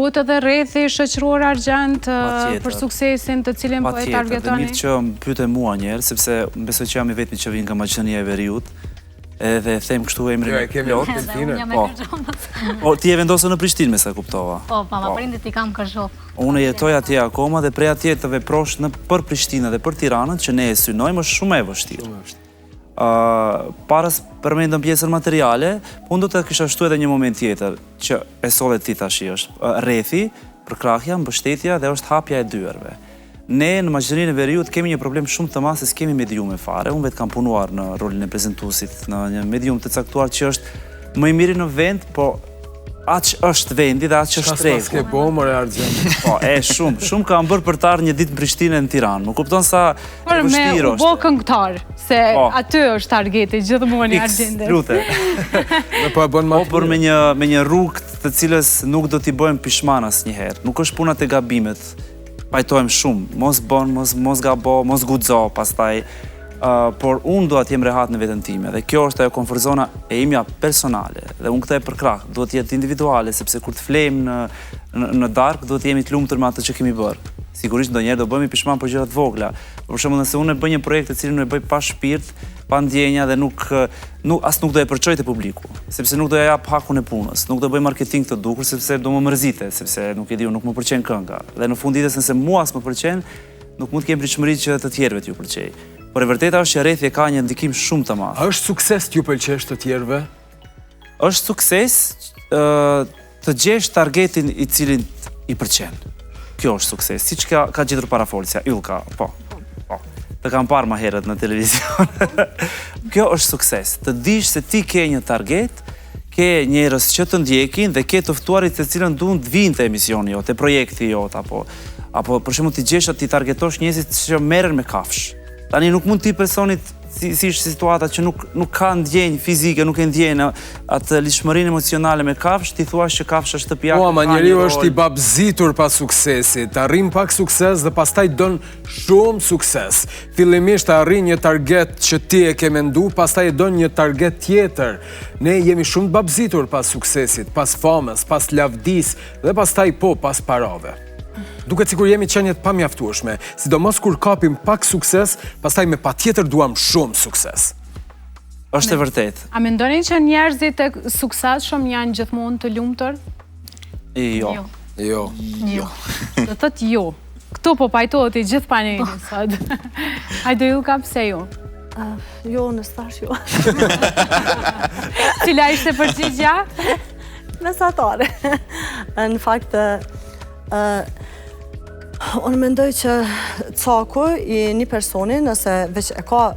Duhet edhe rrethi shoqëror argjend për suksesin të cilin po e targetoni? Mirë që më pyete mua njerë, sepse besoj që jam i vetmi që vin nga Maqedonia e Veriut, edhe them kështu emrin e plot. Po, ti e vendosë në Prishtinë, me sa kuptova. Po, ma prindit i kam Kërshop. Unë jetoj atje akoma dhe prej atje të veprosh për Prishtinë dhe për Tiranën, që ne e synojmë, është shumë e vështirë. Parës përmendëm pjesën materiale, po unë do të kisha shtu edhe një moment tjetër, që e solet ti tashi është rrethi, përkrahja, mbështetja dhe është hapja e dyerve. Ne në Maqedoninë e Veriut kemi një problem shumë të madh se s'kemi mediume fare. Unë vetë kam punuar në rolin e prezantuesit në një medium të caktuar që është më i miri në vend, po aq është vendi dhe aq është treku. S'ke bomër e argjend. Po, shumë kam bërë për të ardhur një ditë në Prishtinë në Tiranë. Më kupton sa e vështirë është. Po, me këngëtar, se aty është targeti gjithmonë i argjendit. Lutem. Po për me një rrugë të cilës nuk do t'i bëjmë pishman asnjëherë. Nuk është puna te gabimet. Pajtojmë shumë, mos bën, mos gabo, mos guxo, pastaj por unë do t'jem rehat në vetën time dhe kjo është ajo komfort zona e imja personale dhe unë këta e përkrah, do t'jetë individuale sepse kur të flejmë në darkë do t'jemi t'lumtur me atë që kemi bërë. Sigurisht do njerë do bëjmë i pishman për gjërat vogla. Për shembull nëse unë e bëj një projekt të cilin e bëj pa shpirt, pa ndjenja dhe as nuk do e përçoj te publiku, sepse nuk do ja jap hakun e punës, nuk do bëj marketing të dukur sepse do më mërzite, sepse nuk e di, nuk më pëlqen kënga. Dhe në fund ditës nëse mua s'më pëlqen, nuk mund të kem pritshmëri që të tjerëve t'ju pëlqej. Por e vërteta është që rrethi ka një ndikim shumë të madh. A është sukses t'ju pëlqesh të tjerëve? Është sukses të gjesh targetin i cilin i pëlqen. Kjo është sukses, siç ka gjetur parafolësja, Ylka, po. Të kam parë më herët në televizion. Kjo është sukses, të dish se ti ke një target, ke njerëz që të ndjekin dhe ke të ftuarit të cilën duan të vinë te emisioni jot, te projekti jot apo për shembull ti gjesh ti targetosh njerëzit që merren me kafsh. Tani nuk mund ti personit si është situata që nuk ka ndjenjë fizike, nuk e ndjen atë lidhshmërinë emocionale me kafsh, ti thua që kafsh është shtëpiak. Po, ma njeriu është i babzitur pas suksesit, arrin pak sukses dhe pastaj don shumë sukses. Fillimisht arrin një target që ti e ke mendu, pastaj don një target tjetër. Ne jemi shumë babzitur pas suksesit, pas famës, pas lavdis dhe pastaj pas parave. Duket sikur jemi qenjet pa mjaftueshme, sidomos kur kapim pak sukses, pastaj me patjetër duam shumë sukses. Është e vërtet. A mendoni që njerëzit e suksesshëm janë gjithmonë të lumtur? Jo. Do thotë jo. Këtu po pajtohet i gjithë paneli sot. Hajde Ylka, pse jo? Jo, në stash jo. Cila ishte përgjigjja? Mesatare. Në fakt, unë mendoj që caku i një personi, nëse veç e ka